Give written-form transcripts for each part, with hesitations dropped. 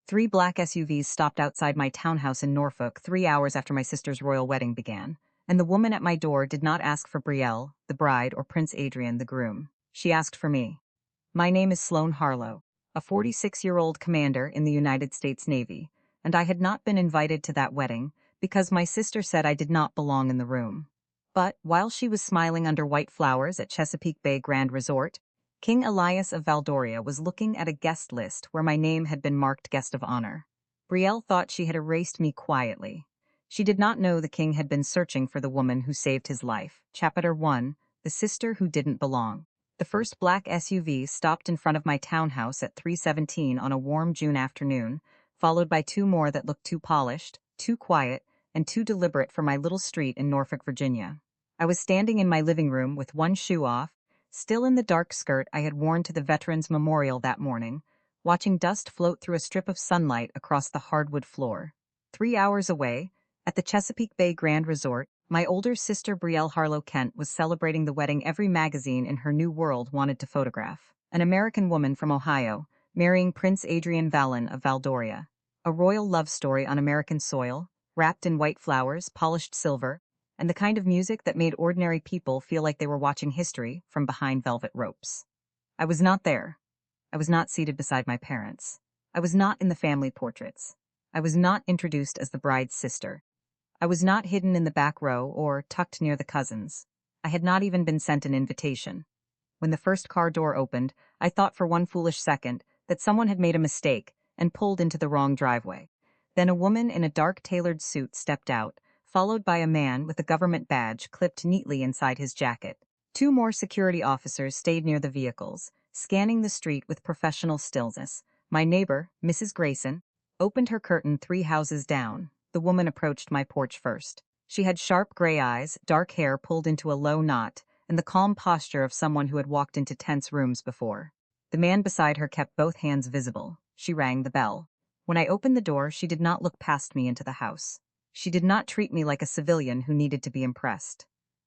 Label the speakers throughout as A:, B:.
A: Three black SUVs stopped outside my townhouse in Norfolk 3 hours after my sister's royal wedding began, and the woman at my door did not ask for Brielle, the bride, or Prince Adrian, the groom. She asked for me. My name is Sloane Harlow, a 46-year-old commander in the United States Navy, and I had not been invited to that wedding because my sister said I did not belong in the room. But while she was smiling under white flowers at Chesapeake Bay Grand Resort, King Elias of Valdoria was looking at a guest list where my name had been marked guest of honor. Brielle thought she had erased me quietly. She did not know the king had been searching for the woman who saved his life. Chapter 1: The Sister Who Didn't Belong. The first black SUV stopped in front of my townhouse at 3:17 on a warm June afternoon, followed by two more that looked too polished, too quiet, and too deliberate for my little street in Norfolk, Virginia. I was standing in my living room with one shoe off, still in the dark skirt I had worn to the Veterans Memorial that morning, watching dust float through a strip of sunlight across the hardwood floor. 3 hours away, at the Chesapeake Bay Grand Resort, my older sister Brielle Harlow Kent was celebrating the wedding every magazine in her new world wanted to photograph. An American woman from Ohio, marrying Prince Adrian Vallon of Valdoria. A royal love story on American soil, wrapped in white flowers, polished silver, and the kind of music that made ordinary people feel like they were watching history from behind velvet ropes. I was not there. I was not seated beside my parents. I was not in the family portraits. I was not introduced as the bride's sister. I was not hidden in the back row or tucked near the cousins. I had not even been sent an invitation. When the first car door opened, I thought for one foolish second that someone had made a mistake and pulled into the wrong driveway. Then a woman in a dark tailored suit stepped out, followed by a man with a government badge clipped neatly inside his jacket. Two more security officers stayed near the vehicles, scanning the street with professional stillness. My neighbor, Mrs. Grayson, opened her curtain 3 houses down. The woman approached my porch first. She had sharp gray eyes, dark hair pulled into a low knot, and the calm posture of someone who had walked into tense rooms before. The man beside her kept both hands visible. She rang the bell. When I opened the door, she did not look past me into the house. She did not treat me like a civilian who needed to be impressed.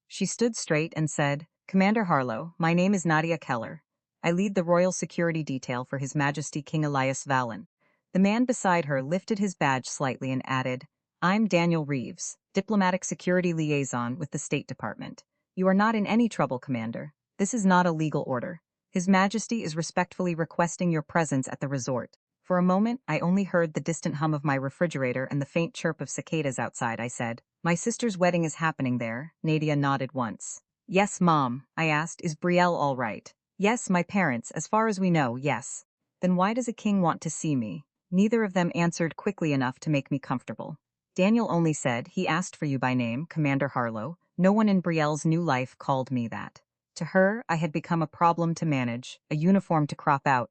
A: She stood straight and said, "Commander Harlow, my name is Nadia Keller. I lead the Royal Security Detail for His Majesty King Elias Vallon." The man beside her lifted his badge slightly and added, "I'm Daniel Reeves, Diplomatic Security Liaison with the State Department. You are not in any trouble, Commander. This is not a legal order. His Majesty is respectfully requesting your presence at the resort." For a moment, I only heard the distant hum of my refrigerator and the faint chirp of cicadas outside. I said, "My sister's wedding is happening there." Nadia nodded once. "Yes, Mom," I asked, "is Brielle all right?" "Yes, my parents, as far as we know, yes." "Then why does a king want to see me?" Neither of them answered quickly enough to make me comfortable. Daniel only said, "He asked for you by name, Commander Harlow. No one in Brielle's new life called me that." To her, I had become a problem to manage, a uniform to crop out,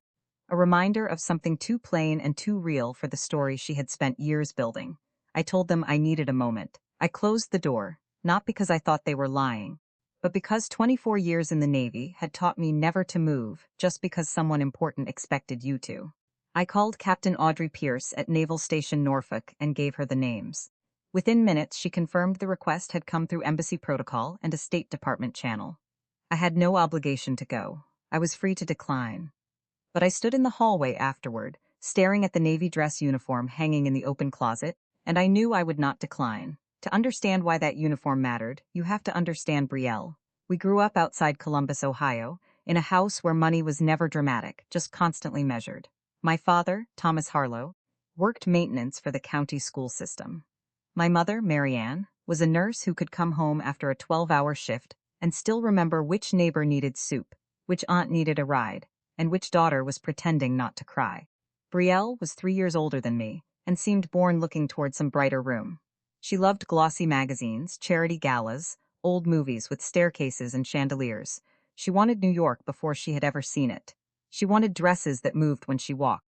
A: a reminder of something too plain and too real for the story she had spent years building. I told them I needed a moment. I closed the door, not because I thought they were lying, but because 24 years in the Navy had taught me never to move just because someone important expected you to. I called Captain Audrey Pierce at Naval Station Norfolk and gave her the names. Within minutes, she confirmed the request had come through embassy protocol and a State Department channel. I had no obligation to go. I was free to decline. But I stood in the hallway afterward, staring at the Navy dress uniform hanging in the open closet, and I knew I would not decline. To understand why that uniform mattered, you have to understand Brielle. We grew up outside Columbus, Ohio, in a house where money was never dramatic, just constantly measured. My father, Thomas Harlow, worked maintenance for the county school system. My mother, Mary Ann, was a nurse who could come home after a 12-hour shift and still remember which neighbor needed soup, which aunt needed a ride, and which daughter was pretending not to cry. Brielle was 3 years older than me and seemed born looking toward some brighter room. She loved glossy magazines, charity galas, old movies with staircases and chandeliers. She wanted New York before she had ever seen it. She wanted dresses that moved when she walked.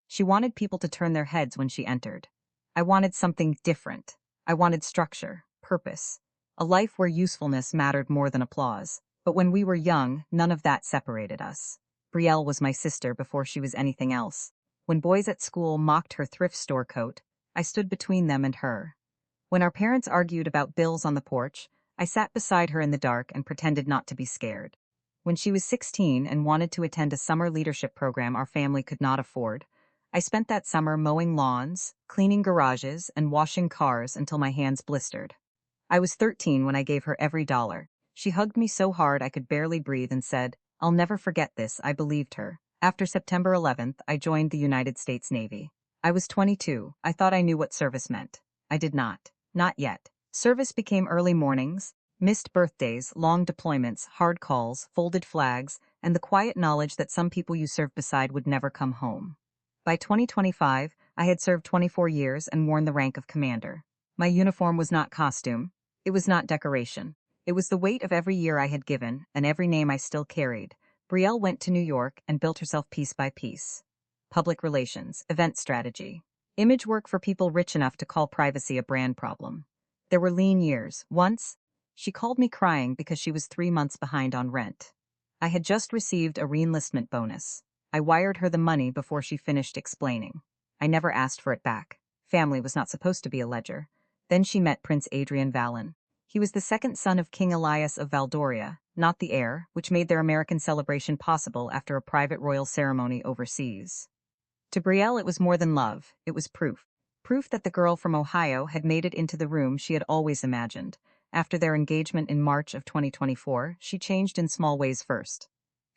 A: She wanted people to turn their heads when she entered. I wanted something different. I wanted structure, purpose, a life where usefulness mattered more than applause. But when we were young, none of that separated us. Brielle was my sister before she was anything else. When boys at school mocked her thrift store coat, I stood between them and her. When our parents argued about bills on the porch, I sat beside her in the dark and pretended not to be scared. When she was 16 and wanted to attend a summer leadership program our family could not afford, I spent that summer mowing lawns, cleaning garages, and washing cars until my hands blistered. I was 13 when I gave her every dollar. She hugged me so hard I could barely breathe and said, "I'll never forget this." I believed her. After September 11th, I joined the United States Navy. I was 22. I thought I knew what service meant. I did not. Not yet. Service became early mornings, missed birthdays, long deployments, hard calls, folded flags, and the quiet knowledge that some people you served beside would never come home. By 2025, I had served 24 years and worn the rank of commander. My uniform was not costume. It was not decoration. It was the weight of every year I had given and every name I still carried. Brielle went to New York and built herself piece by piece. Public relations, event strategy, image work for people rich enough to call privacy a brand problem. There were lean years. Once, she called me crying because she was 3 months behind on rent. I had just received a reenlistment bonus. I wired her the money before she finished explaining. I never asked for it back. Family was not supposed to be a ledger. Then she met Prince Adrian Vallon. He was the second son of King Elias of Valdoria, not the heir, which made their American celebration possible after a private royal ceremony overseas. To Brielle, it was more than love. It was proof. Proof that the girl from Ohio had made it into the room she had always imagined. After their engagement in March of 2024, she changed in small ways first.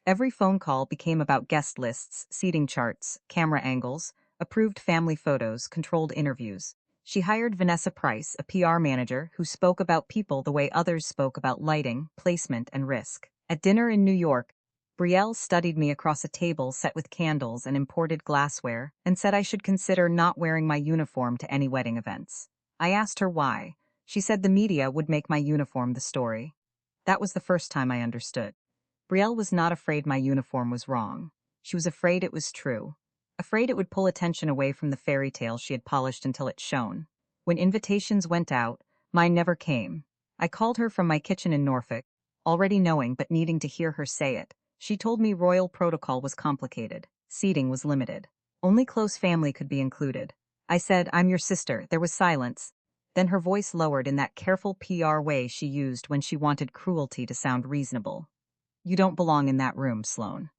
A: Every phone call became about guest lists, seating charts, camera angles, approved family photos, controlled interviews. She hired Vanessa Price, a PR manager who spoke about people the way others spoke about lighting, placement, and risk. At dinner in New York, Brielle studied me across a table set with candles and imported glassware and said I should consider not wearing my uniform to any wedding events. I asked her why. She said the media would make my uniform the story. That was the first time I understood. Brielle was not afraid my uniform was wrong. She was afraid it was true. Afraid it would pull attention away from the fairy tale she had polished until it shone. When invitations went out, mine never came. I called her from my kitchen in Norfolk, already knowing but needing to hear her say it. She told me royal protocol was complicated. Seating was limited. Only close family could be included. I said, "I'm your sister." There was silence. Then her voice lowered in that careful PR way she used when she wanted cruelty to sound reasonable. "You don't belong in that room, Sloane."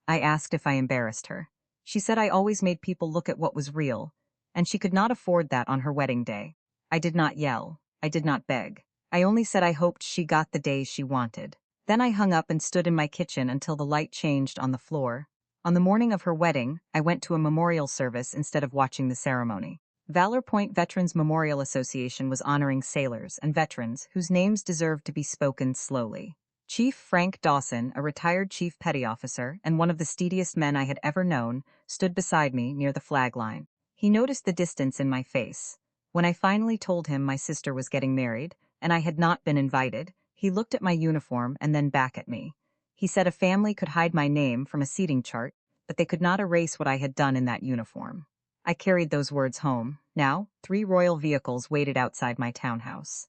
A: I asked if I embarrassed her. She said I always made people look at what was real, and she could not afford that on her wedding day. I did not yell. I did not beg. I only said I hoped she got the days she wanted. Then I hung up and stood in my kitchen until the light changed on the floor. On the morning of her wedding, I went to a memorial service instead of watching the ceremony. Valor Point Veterans Memorial Association was honoring sailors and veterans whose names deserved to be spoken slowly. Chief Frank Dawson, a retired chief petty officer and one of the steadiest men I had ever known, stood beside me near the flag line. He noticed the distance in my face. When I finally told him my sister was getting married, and I had not been invited, he looked at my uniform and then back at me. He said a family could hide my name from a seating chart, but they could not erase what I had done in that uniform. I carried those words home. Now, 3 royal vehicles waited outside my townhouse.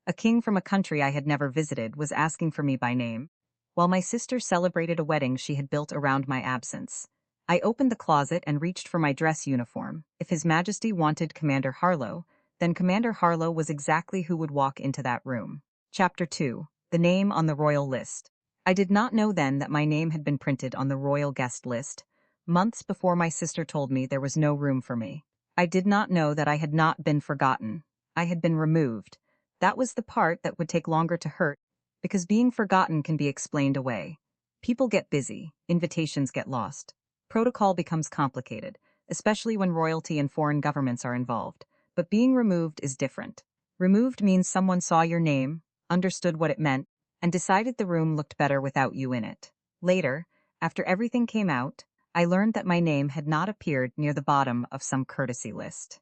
A: A king from a country I had never visited was asking for me by name, while my sister celebrated a wedding she had built around my absence. I opened the closet and reached for my dress uniform. If His Majesty wanted Commander Harlow, then Commander Harlow was exactly who would walk into that room. Chapter 2. The Name on the Royal List. I did not know then that my name had been printed on the royal guest list, months before my sister told me there was no room for me. I did not know that I had not been forgotten. I had been removed. That was the part that would take longer to hurt, because being forgotten can be explained away. People get busy, invitations get lost. Protocol becomes complicated, especially when royalty and foreign governments are involved. But being removed is different. Removed means someone saw your name, understood what it meant, and decided the room looked better without you in it. Later, after everything came out, I learned that my name had not appeared near the bottom of some courtesy list.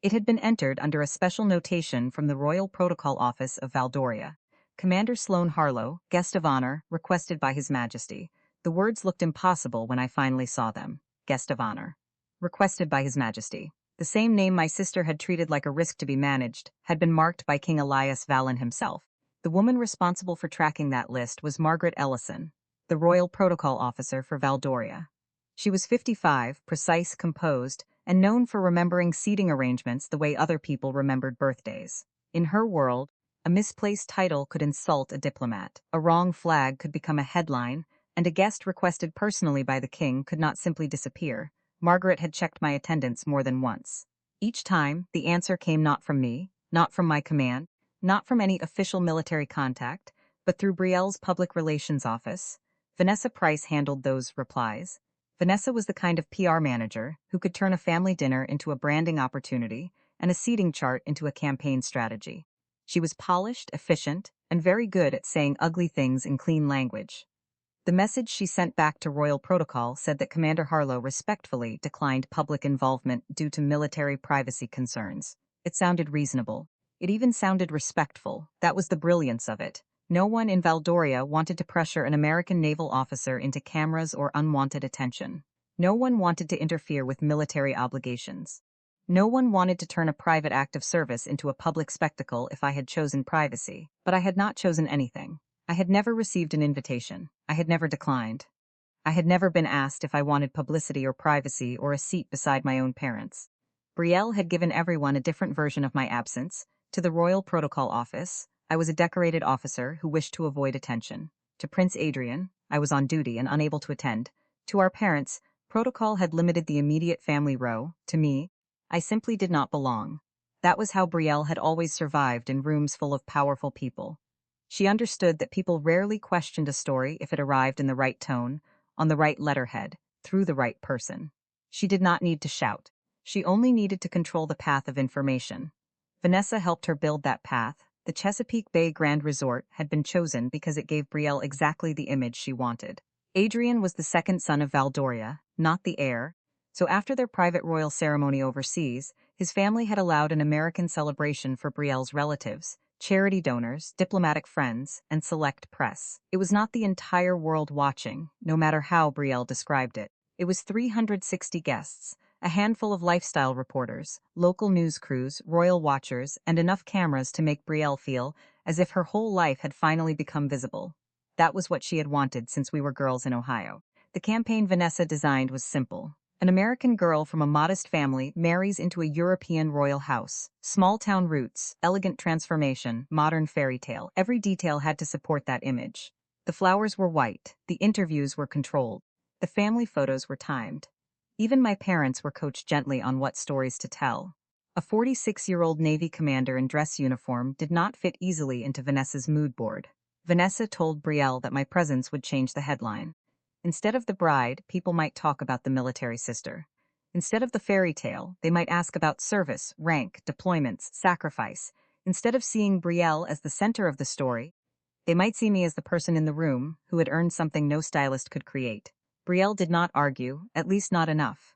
A: It had been entered under a special notation from the Royal Protocol Office of Valdoria. Commander Sloane Harlow, guest of honor, requested by His Majesty. The words looked impossible when I finally saw them. Guest of honor. Requested by His Majesty. The same name my sister had treated like a risk to be managed had been marked by King Elias Vallon himself. The woman responsible for tracking that list was Margaret Ellison, the Royal Protocol Officer for Valdoria. She was 55, precise, composed, and known for remembering seating arrangements the way other people remembered birthdays. In her world, a misplaced title could insult a diplomat, a wrong flag could become a headline, and a guest requested personally by the king could not simply disappear. Margaret had checked my attendance more than once. Each time, the answer came not from me, not from my command, not from any official military contact, but through Brielle's public relations office. Vanessa Price handled those replies. Vanessa was the kind of PR manager who could turn a family dinner into a branding opportunity and a seating chart into a campaign strategy. She was polished, efficient, and very good at saying ugly things in clean language. The message she sent back to Royal Protocol said that Commander Harlow respectfully declined public involvement due to military privacy concerns. It sounded reasonable. It even sounded respectful. That was the brilliance of it. No one in Valdoria wanted to pressure an American naval officer into cameras or unwanted attention. No one wanted to interfere with military obligations. No one wanted to turn a private act of service into a public spectacle if I had chosen privacy. But I had not chosen anything. I had never received an invitation. I had never declined. I had never been asked if I wanted publicity or privacy or a seat beside my own parents. Brielle had given everyone a different version of my absence. To the Royal Protocol Office, I was a decorated officer who wished to avoid attention. To Prince Adrian, I was on duty and unable to attend. To our parents, protocol had limited the immediate family row. To me, I simply did not belong. That was how Brielle had always survived in rooms full of powerful people. She understood that people rarely questioned a story if it arrived in the right tone, on the right letterhead, through the right person. She did not need to shout. She only needed to control the path of information. Vanessa helped her build that path. The Chesapeake Bay Grand Resort had been chosen because it gave Brielle exactly the image she wanted. Adrian was the second son of Valdoria, not the heir, so after their private royal ceremony overseas, his family had allowed an American celebration for Brielle's relatives, charity donors, diplomatic friends, and select press. It was not the entire world watching, no matter how Brielle described it. It was 360 guests, a handful of lifestyle reporters, local news crews, royal watchers, and enough cameras to make Brielle feel as if her whole life had finally become visible. That was what she had wanted since we were girls in Ohio. The campaign Vanessa designed was simple. An American girl from a modest family marries into a European royal house. Small-town roots, elegant transformation, modern fairy tale. Every detail had to support that image. The flowers were white. The interviews were controlled. The family photos were timed. Even my parents were coached gently on what stories to tell. A 46-year-old Navy commander in dress uniform did not fit easily into Vanessa's mood board. Vanessa told Brielle that my presence would change the headline. Instead of the bride, people might talk about the military sister. Instead of the fairy tale, they might ask about service, rank, deployments, sacrifice. Instead of seeing Brielle as the center of the story, they might see me as the person in the room who had earned something no stylist could create. Brielle did not argue, at least not enough.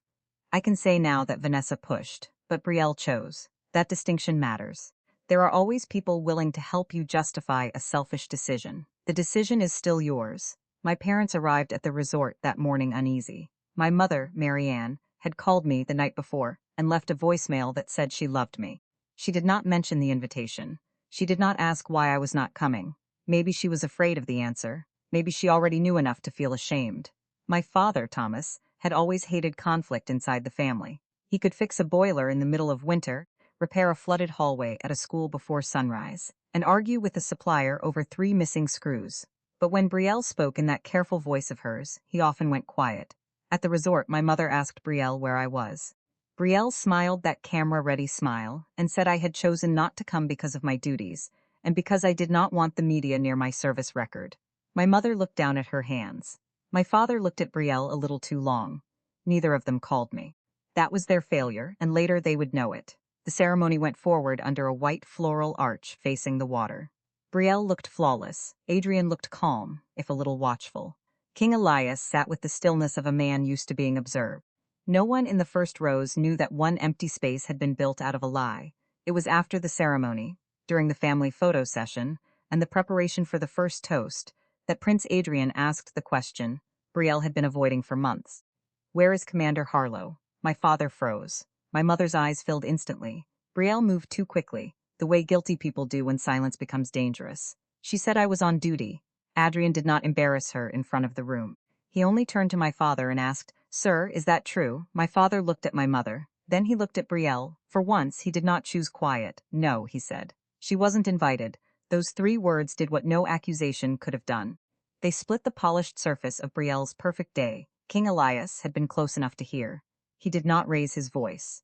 A: I can say now that Vanessa pushed, but Brielle chose. That distinction matters. There are always people willing to help you justify a selfish decision. The decision is still yours. My parents arrived at the resort that morning uneasy. My mother, Marianne, had called me the night before and left a voicemail that said she loved me. She did not mention the invitation. She did not ask why I was not coming. Maybe she was afraid of the answer. Maybe she already knew enough to feel ashamed. My father, Thomas, had always hated conflict inside the family. He could fix a boiler in the middle of winter, repair a flooded hallway at a school before sunrise, and argue with the supplier over 3 missing screws. But when Brielle spoke in that careful voice of hers, he often went quiet. At the resort, my mother asked Brielle where I was. Brielle smiled that camera-ready smile and said I had chosen not to come because of my duties, and because I did not want the media near my service record. My mother looked down at her hands. My father looked at Brielle a little too long. Neither of them called me. That was their failure, and later they would know it. The ceremony went forward under a white floral arch facing the water. Brielle looked flawless. Adrian looked calm, if a little watchful. King Elias sat with the stillness of a man used to being observed. No one in the first rows knew that one empty space had been built out of a lie. It was after the ceremony, during the family photo session, and the preparation for the first toast, that Prince Adrian asked the question Brielle had been avoiding for months. "Where is Commander Harlow?" My father froze. My mother's eyes filled instantly. Brielle moved too quickly, the way guilty people do when silence becomes dangerous. She said I was on duty. Adrian did not embarrass her in front of the room. He only turned to my father and asked, "Sir, is that true?" My father looked at my mother. Then he looked at Brielle. For once, he did not choose quiet. "No," he said. She wasn't invited. Those 3 words did what no accusation could have done. They split the polished surface of Brielle's perfect day. King Elias had been close enough to hear. He did not raise his voice.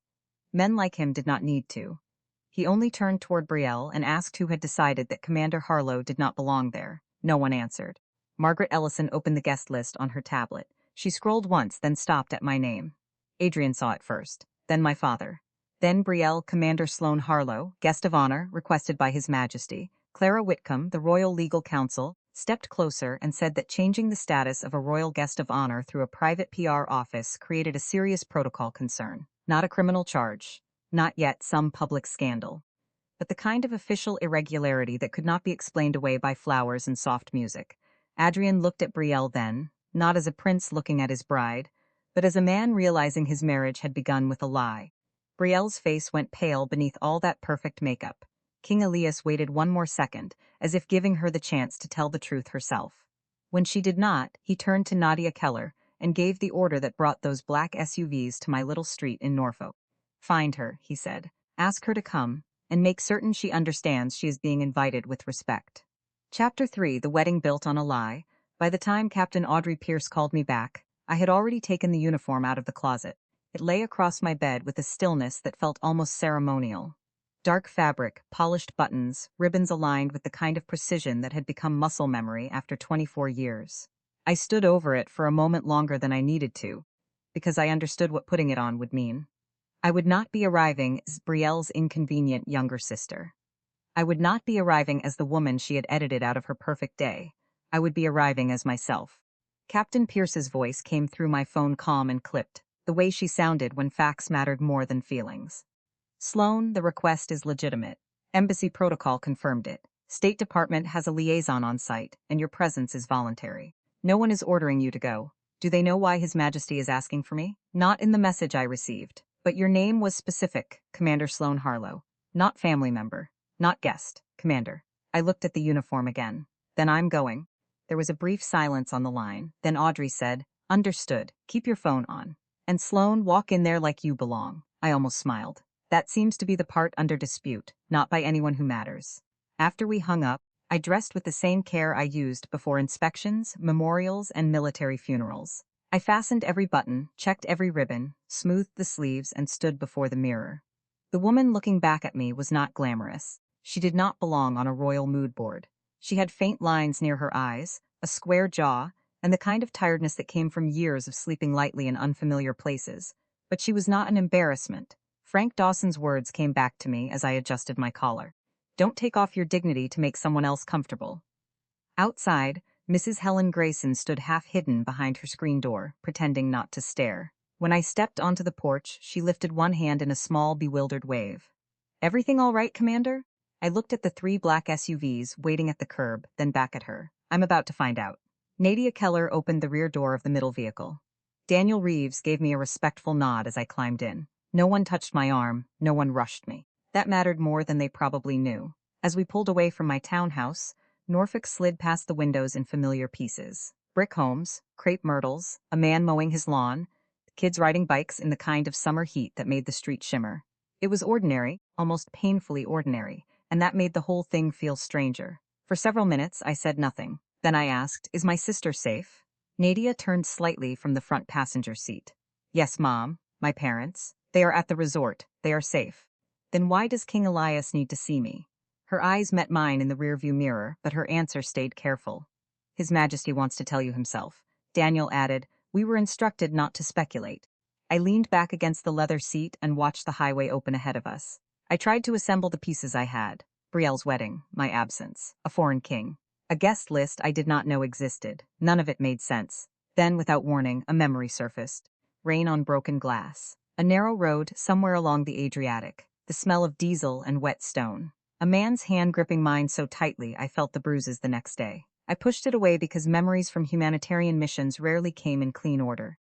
A: Men like him did not need to. He only turned toward Brielle and asked who had decided that Commander Harlow did not belong there. No one answered. Margaret Ellison opened the guest list on her tablet. She scrolled once, then stopped at my name. Adrian saw it first, then my father. Then Brielle, Commander Sloane Harlow, guest of honor, requested by His Majesty. Clara Whitcomb, the Royal Legal Counsel, stepped closer and said that changing the status of a royal guest of honor through a private PR office created a serious protocol concern. Not a criminal charge. Not yet some public scandal. But the kind of official irregularity that could not be explained away by flowers and soft music. Adrian looked at Brielle then, not as a prince looking at his bride, but as a man realizing his marriage had begun with a lie. Brielle's face went pale beneath all that perfect makeup. King Elias waited one more second, as if giving her the chance to tell the truth herself. When she did not, he turned to Nadia Keller and gave the order that brought those black SUVs to my little street in Norfolk. "Find her," he said. "Ask her to come, and make certain she understands she is being invited with respect." Chapter 3: The Wedding Built on a Lie. By the time Captain Audrey Pierce called me back, I had already taken the uniform out of the closet. It lay across my bed with a stillness that felt almost ceremonial. Dark fabric, polished buttons, ribbons aligned with the kind of precision that had become muscle memory after 24 years. I stood over it for a moment longer than I needed to, because I understood what putting it on would mean. I would not be arriving as Brielle's inconvenient younger sister. I would not be arriving as the woman she had edited out of her perfect day. I would be arriving as myself. Captain Pierce's voice came through my phone calm and clipped, the way she sounded when facts mattered more than feelings. "Sloane, the request is legitimate. Embassy protocol confirmed it. State Department has a liaison on site, and your presence is voluntary. No one is ordering you to go. Do they know why His Majesty is asking for me?" "Not in the message I received. But your name was specific, Commander Sloane Harlow. Not family member. Not guest, Commander." I looked at the uniform again. "Then I'm going." There was a brief silence on the line. Then Audrey said, "Understood. Keep your phone on. And Sloane, walk in there like you belong." I almost smiled. That seems to be the part under dispute, not by anyone who matters. After we hung up, I dressed with the same care I used before inspections, memorials, and military funerals. I fastened every button, checked every ribbon, smoothed the sleeves, and stood before the mirror. The woman looking back at me was not glamorous. She did not belong on a royal mood board. She had faint lines near her eyes, a square jaw, and the kind of tiredness that came from years of sleeping lightly in unfamiliar places. But she was not an embarrassment. Frank Dawson's words came back to me as I adjusted my collar. "Don't take off your dignity to make someone else comfortable." Outside, Mrs. Helen Grayson stood half hidden behind her screen door, pretending not to stare. When I stepped onto the porch, she lifted one hand in a small, bewildered wave. "Everything all right, Commander?" I looked at the 3 black SUVs waiting at the curb, then back at her. "I'm about to find out." Nadia Keller opened the rear door of the middle vehicle. Daniel Reeves gave me a respectful nod as I climbed in. No one touched my arm, no one rushed me. That mattered more than they probably knew. As we pulled away from my townhouse, Norfolk slid past the windows in familiar pieces. Brick homes, crepe myrtles, a man mowing his lawn, kids riding bikes in the kind of summer heat that made the street shimmer. It was ordinary, almost painfully ordinary, and that made the whole thing feel stranger. For several minutes, I said nothing. Then I asked, "Is my sister safe?" Nadia turned slightly from the front passenger seat. "Yes, Mom. My parents. They are at the resort. They are safe." "Then why does King Elias need to see me?" Her eyes met mine in the rearview mirror, but her answer stayed careful. "His Majesty wants to tell you himself." Daniel added, "We were instructed not to speculate." I leaned back against the leather seat and watched the highway open ahead of us. I tried to assemble the pieces I had. Brielle's wedding, my absence, a foreign king, a guest list I did not know existed. None of it made sense. Then, without warning, a memory surfaced. Rain on broken glass. A narrow road somewhere along the Adriatic. The smell of diesel and wet stone. A man's hand gripping mine so tightly I felt the bruises the next day. I pushed it away because memories from humanitarian missions rarely came in clean order.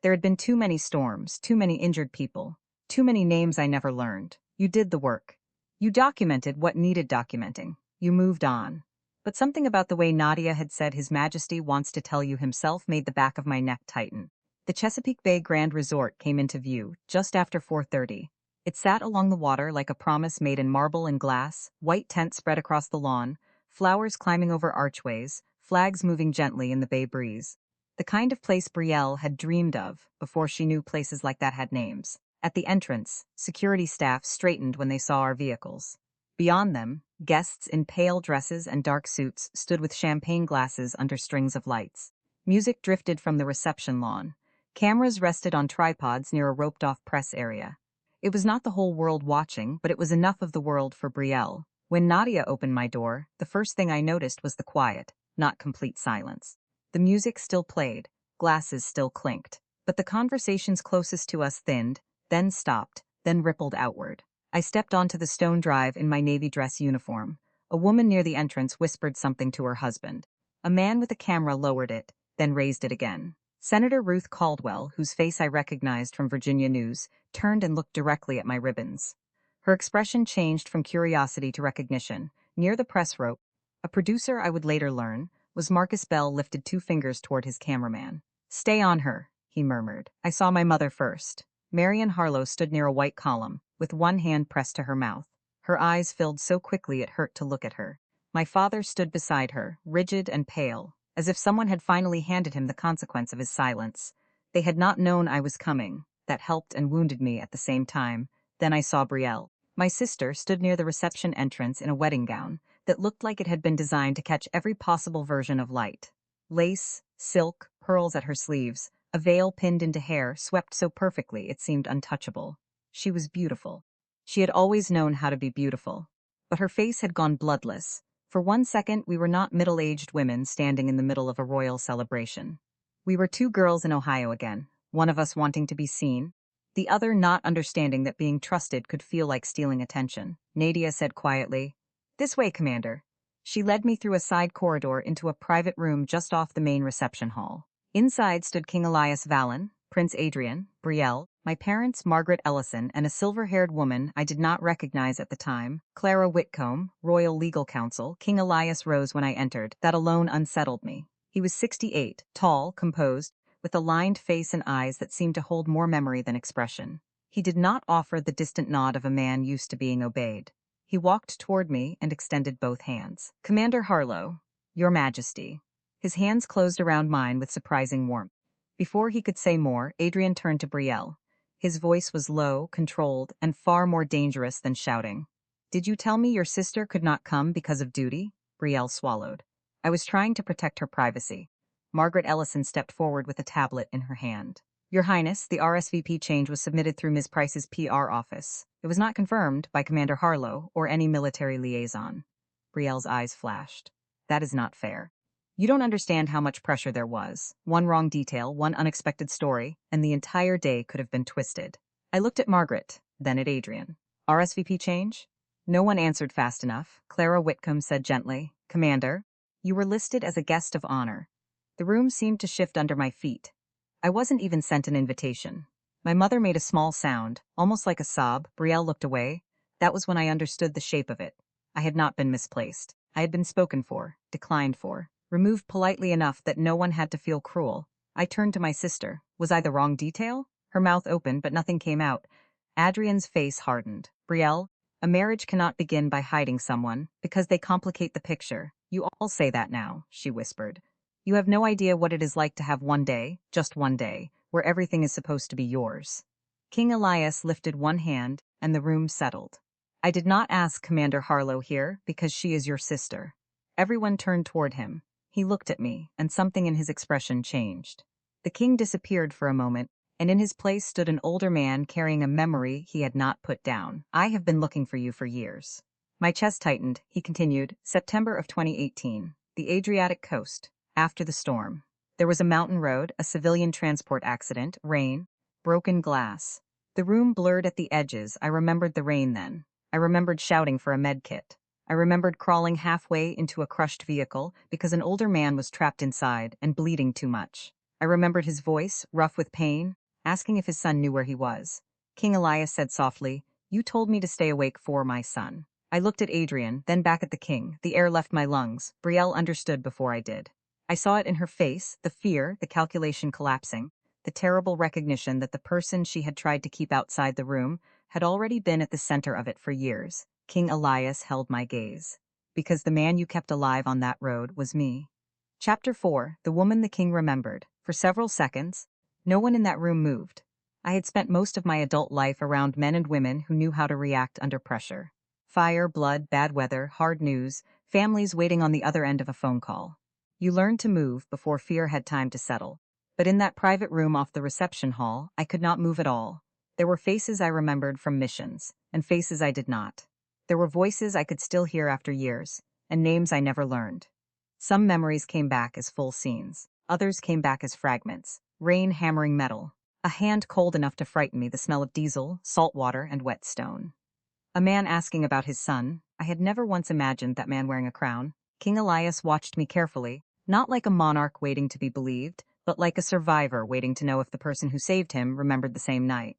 A: There had been too many storms, too many injured people, too many names I never learned. You did the work. You documented what needed documenting. You moved on. But something about the way Nadia had said His Majesty wants to tell you himself made the back of my neck tighten. The Chesapeake Bay Grand Resort came into view just after 4:30. It sat along the water like a promise made in marble and glass, white tents spread across the lawn, flowers climbing over archways, flags moving gently in the bay breeze. The kind of place Brielle had dreamed of before she knew places like that had names. At the entrance, security staff straightened when they saw our vehicles. Beyond them, guests in pale dresses and dark suits stood with champagne glasses under strings of lights. Music drifted from the reception lawn. Cameras rested on tripods near a roped-off press area. It was not the whole world watching, but it was enough of the world for Brielle. When Nadia opened my door, the first thing I noticed was the quiet, not complete silence. The music still played, glasses still clinked, but the conversations closest to us thinned, then stopped, then rippled outward. I stepped onto the stone drive in my navy dress uniform. A woman near the entrance whispered something to her husband. A man with a camera lowered it, then raised it again. Senator Ruth Caldwell, whose face I recognized from Virginia News, turned and looked directly at my ribbons. Her expression changed from curiosity to recognition. Near the press rope, a producer I would later learn, was Marcus Bell lifted 2 fingers toward his cameraman. "Stay on her," he murmured. I saw my mother first. Marian Harlow stood near a white column, with one hand pressed to her mouth. Her eyes filled so quickly it hurt to look at her. My father stood beside her, rigid and pale, as if someone had finally handed him the consequence of his silence. They had not known I was coming. That helped and wounded me at the same time. Then I saw Brielle. My sister stood near the reception entrance in a wedding gown that looked like it had been designed to catch every possible version of light. Lace, silk, pearls at her sleeves, a veil pinned into hair swept so perfectly it seemed untouchable. She was beautiful. She had always known how to be beautiful. But her face had gone bloodless. For one second, we were not middle-aged women standing in the middle of a royal celebration. We were 2 girls in Ohio again, one of us wanting to be seen, the other not understanding that being trusted could feel like stealing attention. Nadia said quietly, "This way, Commander." She led me through a side corridor into a private room just off the main reception hall. Inside stood King Elias Vallon, Prince Adrian, Brielle, my parents Margaret Ellison, and a silver-haired woman I did not recognize at the time, Clara Whitcomb, Royal Legal Counsel. King Elias rose when I entered. That alone unsettled me. He was 68, tall, composed, with a lined face and eyes that seemed to hold more memory than expression. He did not offer the distant nod of a man used to being obeyed. He walked toward me and extended both hands. "Commander Harlow, Your Majesty." His hands closed around mine with surprising warmth. Before he could say more, Adrian turned to Brielle. His voice was low, controlled, and far more dangerous than shouting. "Did you tell me your sister could not come because of duty?" Brielle swallowed. I was trying to protect her privacy. Margaret Ellison stepped forward with a tablet in her hand. "Your Highness, the RSVP change was submitted through Ms. Price's PR office. It was not confirmed by Commander Harlow or any military liaison." Brielle's eyes flashed. "That is not fair. You don't understand how much pressure there was. One wrong detail, one unexpected story, and the entire day could have been twisted." I looked at Margaret, then at Adrian. "RSVP change?" No one answered fast enough. Clara Whitcomb said gently, "Commander, you were listed as a guest of honor." The room seemed to shift under my feet. I wasn't even sent an invitation. My mother made a small sound, almost like a sob. Brielle looked away. That was when I understood the shape of it. I had not been misplaced. I had been spoken for, declined for, removed politely enough that no one had to feel cruel. I turned to my sister. Was I the wrong detail? Her mouth opened, but nothing came out. Adrian's face hardened. "Brielle, a marriage cannot begin by hiding someone, because they complicate the picture. You all say that now," she whispered. "You have no idea what it is like to have one day, just one day, where everything is supposed to be yours." King Elias lifted one hand, and the room settled. "I did not ask Commander Harlow here, because she is your sister." Everyone turned toward him. He looked at me, and something in his expression changed. The king disappeared for a moment, and in his place stood an older man carrying a memory he had not put down. "I have been looking for you for years." My chest tightened. He continued, "September of 2018. The Adriatic coast. After the storm. There was a mountain road, a civilian transport accident, rain, broken glass. The room blurred at the edges. I remembered the rain then. I remembered shouting for a med kit. I remembered crawling halfway into a crushed vehicle because an older man was trapped inside and bleeding too much. I remembered his voice, rough with pain, asking if his son knew where he was. King Elias said softly, "You told me to stay awake for my son." I looked at Adrian, then back at the king. The air left my lungs. Brielle understood before I did. I saw it in her face, the fear, the calculation collapsing, the terrible recognition that the person she had tried to keep outside the room had already been at the center of it for years. King Elias held my gaze. "Because the man you kept alive on that road was me." Chapter 4. The Woman the King Remembered. For several seconds, no one in that room moved. I had spent most of my adult life around men and women who knew how to react under pressure. Fire, blood, bad weather, hard news, families waiting on the other end of a phone call. You learned to move before fear had time to settle. But in that private room off the reception hall, I could not move at all. There were faces I remembered from missions, and faces I did not. There were voices I could still hear after years, and names I never learned. Some memories came back as full scenes. Others came back as fragments. Rain hammering metal. A hand cold enough to frighten me, the smell of diesel, salt water, and wet stone. A man asking about his son. I had never once imagined that man wearing a crown. King Elias watched me carefully, not like a monarch waiting to be believed, but like a survivor waiting to know if the person who saved him remembered the same night.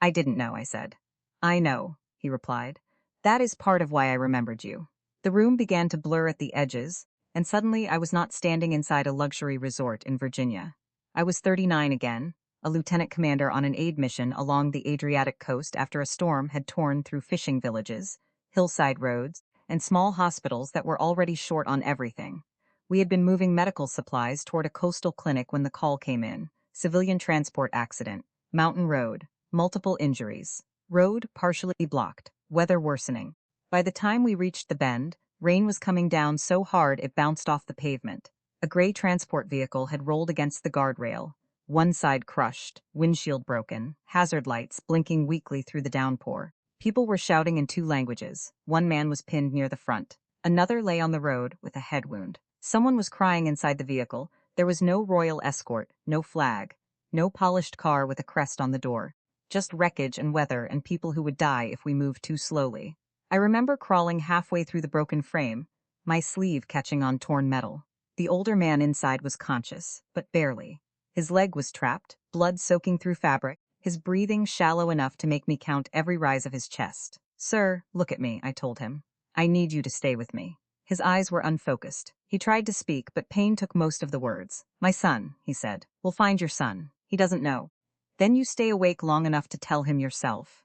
A: I didn't know, I said. I know, he replied. That is part of why I remembered you. The room began to blur at the edges, and suddenly I was not standing inside a luxury resort in Virginia. I was 39 again, a lieutenant commander on an aid mission along the Adriatic coast after a storm had torn through fishing villages, hillside roads, and small hospitals that were already short on everything. We had been moving medical supplies toward a coastal clinic when the call came in. Civilian transport accident, mountain road, multiple injuries. Road partially blocked, weather worsening. By the time we reached the bend, rain was coming down so hard it bounced off the pavement. A gray transport vehicle had rolled against the guardrail, one side crushed, windshield broken, hazard lights blinking weakly through the downpour. People were shouting in two languages. One man was pinned near the front. Another lay on the road with a head wound. Someone was crying inside the vehicle. There was no royal escort, no flag, no polished car with a crest on the door. Just wreckage and weather and people who would die if we moved too slowly. I remember crawling halfway through the broken frame, my sleeve catching on torn metal. The older man inside was conscious, but barely. His leg was trapped, blood soaking through fabric, his breathing shallow enough to make me count every rise of his chest. Sir, look at me, I told him. I need you to stay with me. His eyes were unfocused. He tried to speak, but pain took most of the words. My son, he said. We'll find your son. He doesn't know. Then you stay awake long enough to tell him yourself.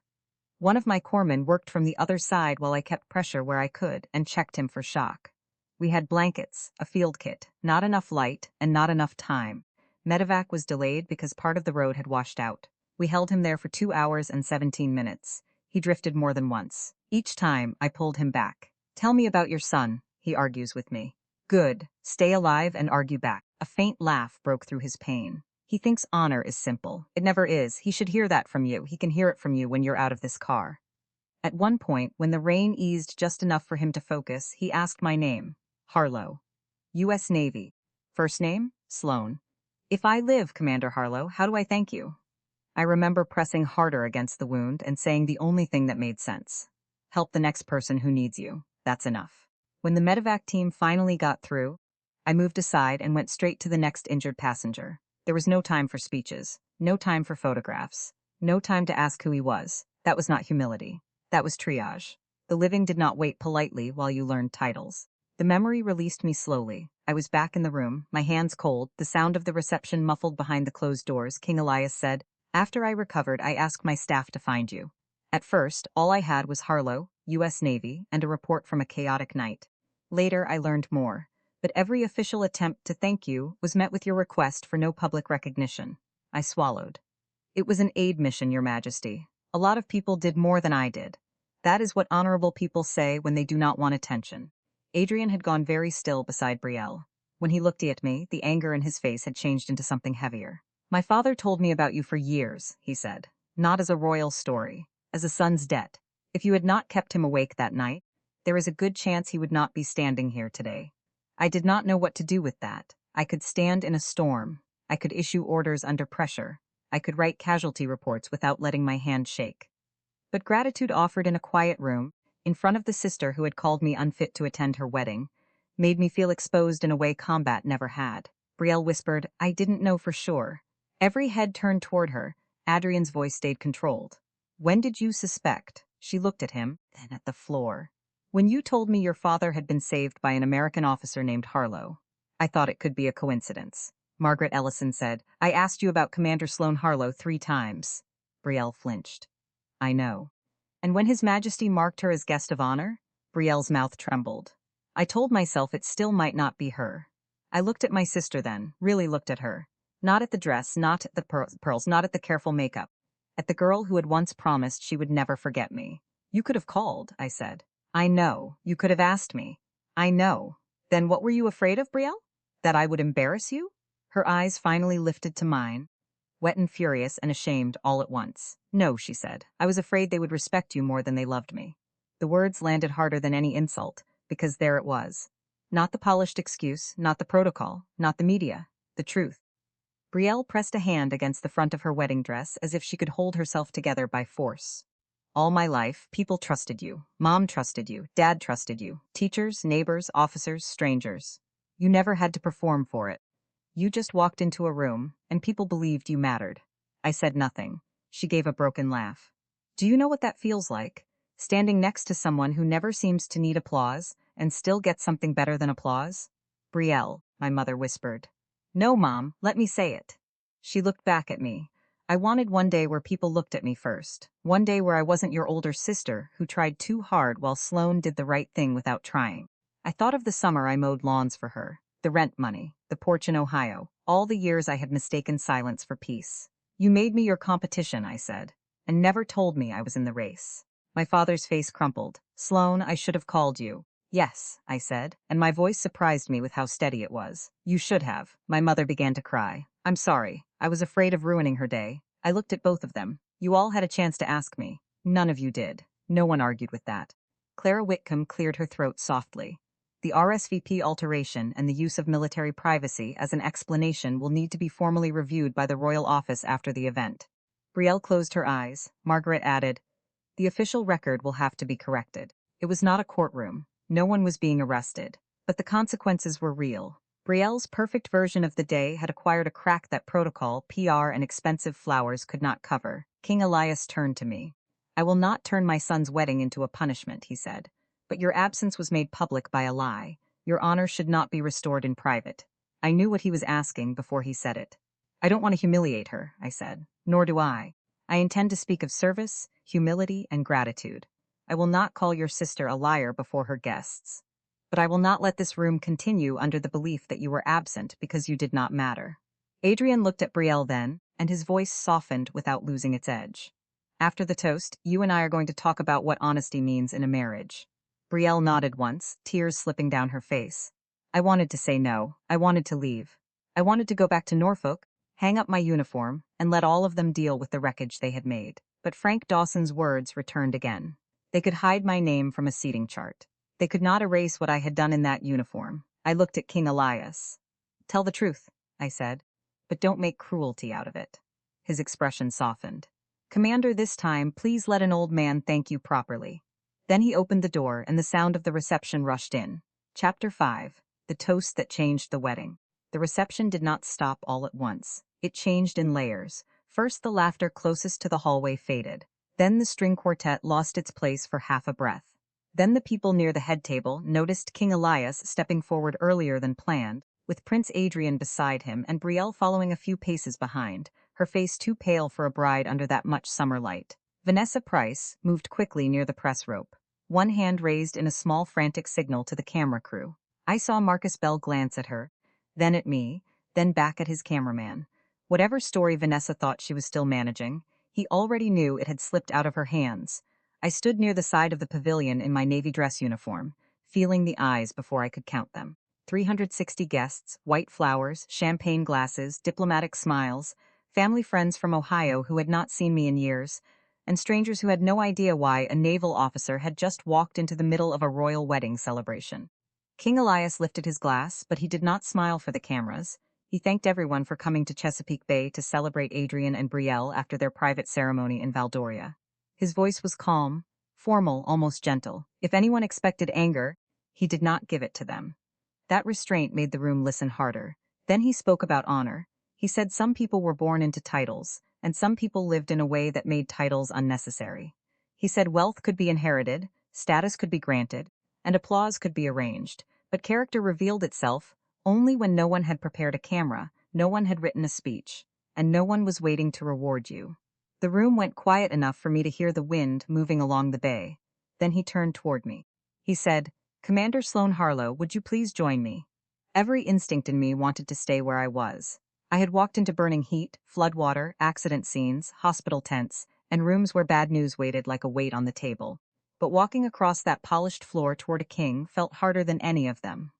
A: One of my corpsmen worked from the other side while I kept pressure where I could and checked him for shock. We had blankets, a field kit, not enough light, and not enough time. Medevac was delayed because part of the road had washed out. We held him there for 2 hours and 17 minutes. He drifted more than once. Each time, I pulled him back. Tell me about your son, he argues with me. Good. Stay alive and argue back. A faint laugh broke through his pain. He thinks honor is simple. It never is. He should hear that from you. He can hear it from you when you're out of this car. At one point, when the rain eased just enough for him to focus, he asked my name. Harlow. U.S. Navy. First name? Sloane. If I live, Commander Harlow, how do I thank you? I remember pressing harder against the wound and saying the only thing that made sense. Help the next person who needs you. That's enough. When the medevac team finally got through, I moved aside and went straight to the next injured passenger. There was no time for speeches, no time for photographs, no time to ask who he was. That was not humility. That was triage. The living did not wait politely while you learned titles. The memory released me slowly. I was back in the room, my hands cold, the sound of the reception muffled behind the closed doors. King Elias said, After I recovered, I asked my staff to find you. At first, all I had was Harlow, U.S. Navy, and a report from a chaotic night. Later, I learned more. But every official attempt to thank you was met with your request for no public recognition. I swallowed. It was an aid mission, Your Majesty. A lot of people did more than I did. That is what honorable people say when they do not want attention. Adrian had gone very still beside Brielle. When he looked at me, the anger in his face had changed into something heavier. My father told me about you for years, he said. Not as a royal story, as a son's debt. If you had not kept him awake that night, there is a good chance he would not be standing here today. I did not know what to do with that. I could stand in a storm. I could issue orders under pressure. I could write casualty reports without letting my hand shake. But gratitude offered in a quiet room, in front of the sister who had called me unfit to attend her wedding, made me feel exposed in a way combat never had. Brielle whispered, I didn't know for sure. Every head turned toward her. Adrian's voice stayed controlled. When did you suspect? She looked at him, then at the floor. When you told me your father had been saved by an American officer named Harlow, I thought it could be a coincidence. Margaret Ellison said, I asked you about Commander Sloane Harlow 3 times. Brielle flinched. I know. And when His Majesty marked her as guest of honor, Brielle's mouth trembled. I told myself it still might not be her. I looked at my sister then, really looked at her. Not at the dress, not at the pearls, not at the careful makeup. At the girl who had once promised she would never forget me. You could have called, I said. I know. You could have asked me. I know. Then what were you afraid of, Brielle? That I would embarrass you? Her eyes finally lifted to mine, wet and furious and ashamed all at once. No, she said. I was afraid they would respect you more than they loved me. The words landed harder than any insult, because there it was. Not the polished excuse, not the protocol, not the media. The truth. Brielle pressed a hand against the front of her wedding dress as if she could hold herself together by force. All my life, people trusted you. Mom trusted you. Dad trusted you. Teachers, neighbors, officers, strangers. You never had to perform for it. You just walked into a room, and people believed you mattered. I said nothing. She gave a broken laugh. Do you know what that feels like? Standing next to someone who never seems to need applause, and still gets something better than applause? Brielle, my mother whispered. No, Mom, let me say it. She looked back at me. I wanted one day where people looked at me first. One day where I wasn't your older sister who tried too hard while Sloane did the right thing without trying. I thought of the summer I mowed lawns for her, the rent money, the porch in Ohio, all the years I had mistaken silence for peace. You made me your competition, I said, and never told me I was in the race. My father's face crumpled. Sloane, I should have called you. Yes, I said, and my voice surprised me with how steady it was. You should have. My mother began to cry. I'm sorry. I was afraid of ruining her day. I looked at both of them. You all had a chance to ask me. None of you did. No one argued with that. Clara Whitcomb cleared her throat softly. The RSVP alteration and the use of military privacy as an explanation will need to be formally reviewed by the Royal Office after the event. Brielle closed her eyes. Margaret added, the official record will have to be corrected. It was not a courtroom. No one was being arrested. But the consequences were real. Brielle's perfect version of the day had acquired a crack that protocol, PR, and expensive flowers could not cover. King Elias turned to me. I will not turn my son's wedding into a punishment, he said. But your absence was made public by a lie. Your honor should not be restored in private. I knew what he was asking before he said it. I don't want to humiliate her, I said. Nor do I. I intend to speak of service, humility, and gratitude. I will not call your sister a liar before her guests. But I will not let this room continue under the belief that you were absent because you did not matter. Adrian looked at Brielle then, and his voice softened without losing its edge. After the toast, you and I are going to talk about what honesty means in a marriage. Brielle nodded once, tears slipping down her face. I wanted to say no. I wanted to leave. I wanted to go back to Norfolk, hang up my uniform, and let all of them deal with the wreckage they had made. But Frank Dawson's words returned again. They could hide my name from a seating chart. They could not erase what I had done in that uniform. I looked at King Elias. Tell the truth, I said, but don't make cruelty out of it. His expression softened. Commander, this time, please let an old man thank you properly. Then he opened the door and the sound of the reception rushed in. Chapter 5. The Toast That Changed the Wedding. The reception did not stop all at once. It changed in layers. First, the laughter closest to the hallway faded. Then the string quartet lost its place for half a breath. Then the people near the head table noticed King Elias stepping forward earlier than planned, with Prince Adrian beside him and Brielle following a few paces behind, her face too pale for a bride under that much summer light. Vanessa Price moved quickly near the press rope, one hand raised in a small frantic signal to the camera crew. I saw Marcus Bell glance at her, then at me, then back at his cameraman. Whatever story Vanessa thought she was still managing, he already knew it had slipped out of her hands. I stood near the side of the pavilion in my navy dress uniform, feeling the eyes before I could count them. 360 guests, white flowers, champagne glasses, diplomatic smiles, family friends from Ohio who had not seen me in years, and strangers who had no idea why a naval officer had just walked into the middle of a royal wedding celebration. King Elias lifted his glass, but he did not smile for the cameras. He thanked everyone for coming to Chesapeake Bay to celebrate Adrian and Brielle after their private ceremony in Valdoria. His voice was calm, formal, almost gentle. If anyone expected anger, he did not give it to them. That restraint made the room listen harder. Then he spoke about honor. He said some people were born into titles, and some people lived in a way that made titles unnecessary. He said wealth could be inherited, status could be granted, and applause could be arranged, but character revealed itself only when no one had prepared a camera, no one had written a speech, and no one was waiting to reward you. The room went quiet enough for me to hear the wind moving along the bay. Then he turned toward me. He said, Commander Sloane Harlow, would you please join me? Every instinct in me wanted to stay where I was. I had walked into burning heat, floodwater, accident scenes, hospital tents, and rooms where bad news waited like a weight on the table. But walking across that polished floor toward a king felt harder than any of them.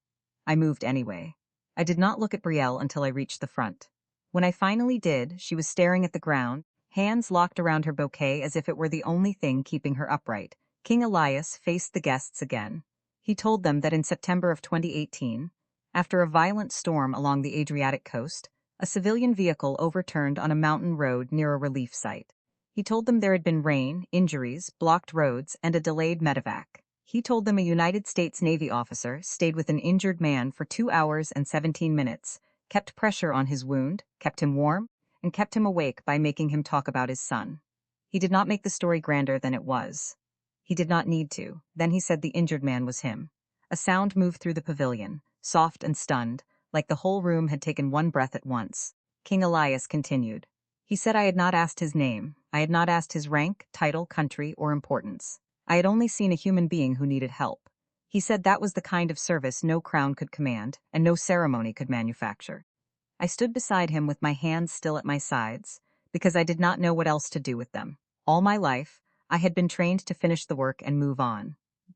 A: I moved anyway. I did not look at Brielle until I reached the front. When I finally did, she was staring at the ground, hands locked around her bouquet as if it were the only thing keeping her upright. King Elias faced the guests again. He told them that in September of 2018, after a violent storm along the Adriatic coast, a civilian vehicle overturned on a mountain road near a relief site. He told them there had been rain, injuries, blocked roads, and a delayed medevac. He told them a United States Navy officer stayed with an injured man for 2 hours and 17 minutes, kept pressure on his wound, kept him warm, and kept him awake by making him talk about his son. He did not make the story grander than it was. He did not need to. Then he said the injured man was him. A sound moved through the pavilion, soft and stunned, like the whole room had taken one breath at once. King Elias continued. He said I had not asked his name. I had not asked his rank, title, country, or importance. I had only seen a human being who needed help. He said that was the kind of service no crown could command and no ceremony could manufacture. I stood beside him with my hands still at my sides, because I did not know what else to do with them. All my life, I had been trained to finish the work and move on.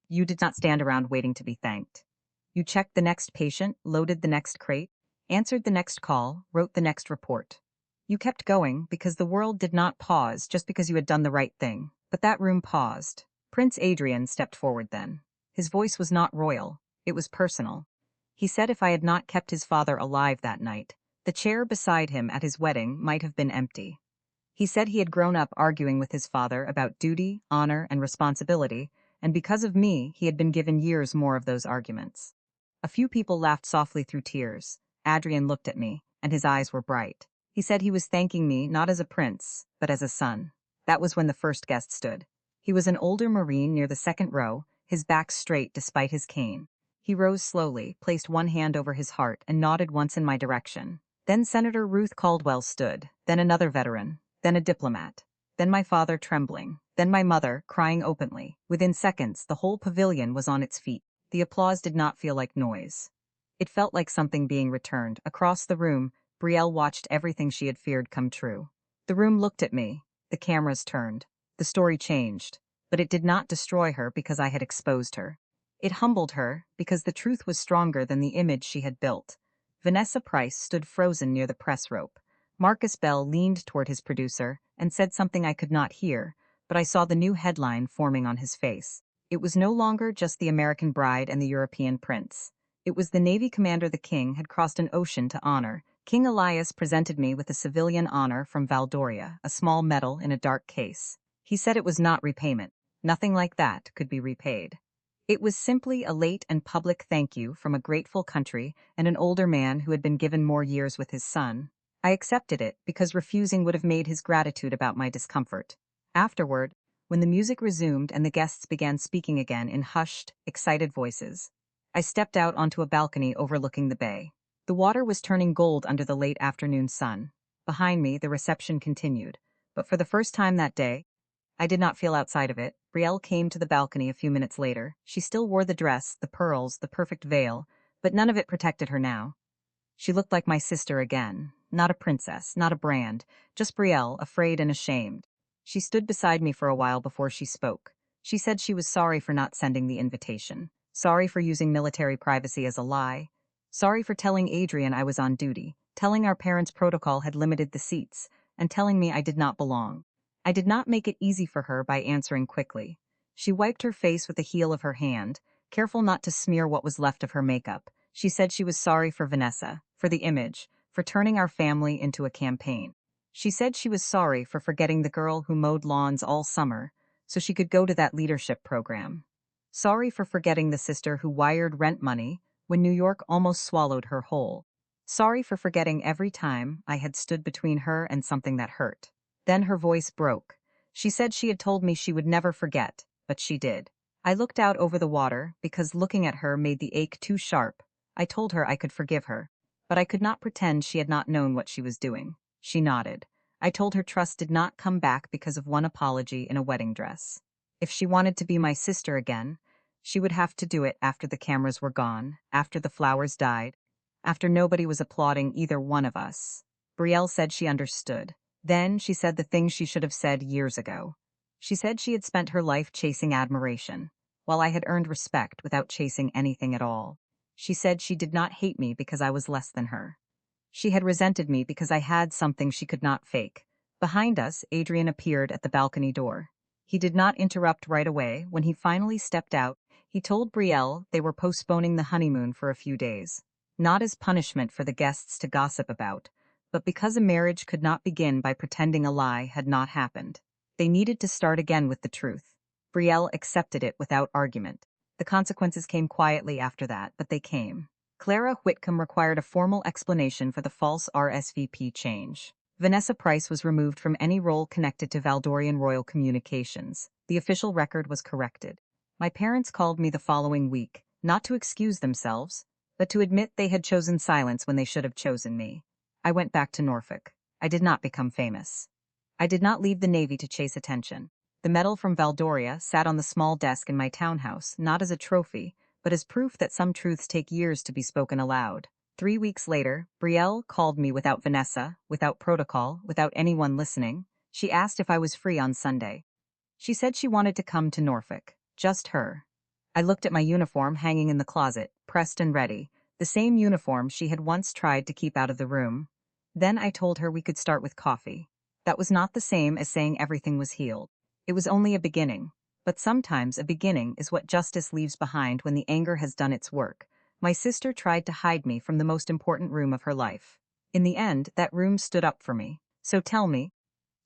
A: You did not stand around waiting to be thanked. You checked the next patient, loaded the next crate, answered the next call, wrote the next report. You kept going because the world did not pause just because you had done the right thing, but that room paused. Prince Adrian stepped forward then. His voice was not royal, it was personal. He said if I had not kept his father alive that night, the chair beside him at his wedding might have been empty. He said he had grown up arguing with his father about duty, honor, and responsibility, and because of me, he had been given years more of those arguments. A few people laughed softly through tears. Adrian looked at me, and his eyes were bright. He said he was thanking me not as a prince, but as a son. That was when the first guest stood. He was an older Marine near the second row, his back straight despite his cane. He rose slowly, placed one hand over his heart, and nodded once in my direction. Then Senator Ruth Caldwell stood, then another veteran, then a diplomat, then my father trembling, then my mother crying openly. Within seconds, the whole pavilion was on its feet. The applause did not feel like noise. It felt like something being returned. Across the room, Brielle watched everything she had feared come true. The room looked at me. The cameras turned. The story changed. But it did not destroy her because I had exposed her. It humbled her because the truth was stronger than the image she had built. Vanessa Price stood frozen near the press rope. Marcus Bell leaned toward his producer and said something I could not hear, but I saw the new headline forming on his face. It was no longer just the American bride and the European prince. It was the Navy commander the king had crossed an ocean to honor. King Elias presented me with a civilian honor from Valdoria, a small medal in a dark case. He said it was not repayment. Nothing like that could be repaid. It was simply a late and public thank you from a grateful country and an older man who had been given more years with his son. I accepted it because refusing would have made his gratitude about my discomfort. Afterward, when the music resumed and the guests began speaking again in hushed, excited voices, I stepped out onto a balcony overlooking the bay. The water was turning gold under the late afternoon sun. Behind me, the reception continued, but for the first time that day, I did not feel outside of it. Brielle came to the balcony a few minutes later. She still wore the dress, the pearls, the perfect veil, but none of it protected her now. She looked like my sister again. Not a princess, not a brand, just Brielle, afraid and ashamed. She stood beside me for a while before she spoke. She said she was sorry for not sending the invitation, sorry for using military privacy as a lie, sorry for telling Adrian I was on duty, telling our parents' protocol had limited the seats, and telling me I did not belong. I did not make it easy for her by answering quickly. She wiped her face with the heel of her hand, careful not to smear what was left of her makeup. She said she was sorry for Vanessa, for the image, for turning our family into a campaign. She said she was sorry for forgetting the girl who mowed lawns all summer so she could go to that leadership program. Sorry for forgetting the sister who wired rent money when New York almost swallowed her whole. Sorry for forgetting every time I had stood between her and something that hurt. Then her voice broke. She said she had told me she would never forget, but she did. I looked out over the water because looking at her made the ache too sharp. I told her I could forgive her, but I could not pretend she had not known what she was doing. She nodded. I told her trust did not come back because of one apology in a wedding dress. If she wanted to be my sister again, she would have to do it after the cameras were gone, after the flowers died, after nobody was applauding either one of us. Brielle said she understood. Then she said the things she should have said years ago. She said she had spent her life chasing admiration, while I had earned respect without chasing anything at all. She said she did not hate me because I was less than her. She had resented me because I had something she could not fake. Behind us, Adrian appeared at the balcony door. He did not interrupt right away. When he finally stepped out, he told Brielle they were postponing the honeymoon for a few days. Not as punishment for the guests to gossip about, but because a marriage could not begin by pretending a lie had not happened. They needed to start again with the truth. Brielle accepted it without argument. The consequences came quietly after that, but they came. Clara Whitcomb required a formal explanation for the false RSVP change. Vanessa Price was removed from any role connected to Valdorian Royal Communications. The official record was corrected. My parents called me the following week, not to excuse themselves, but to admit they had chosen silence when they should have chosen me. I went back to Norfolk. I did not become famous. I did not leave the Navy to chase attention. The medal from Valdoria sat on the small desk in my townhouse, not as a trophy, but as proof that some truths take years to be spoken aloud. 3 weeks later, Brielle called me without Vanessa, without protocol, without anyone listening. She asked if I was free on Sunday. She said she wanted to come to Norfolk. Just her. I looked at my uniform hanging in the closet, pressed and ready, the same uniform she had once tried to keep out of the room. Then I told her we could start with coffee. That was not the same as saying everything was healed. It was only a beginning. But sometimes a beginning is what justice leaves behind when the anger has done its work. My sister tried to hide me from the most important room of her life. In the end, that room stood up for me. So tell me,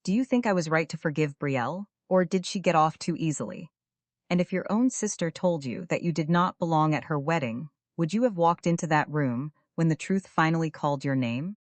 A: do you think I was right to forgive Brielle, or did she get off too easily? And if your own sister told you that you did not belong at her wedding, would you have walked into that room when the truth finally called your name?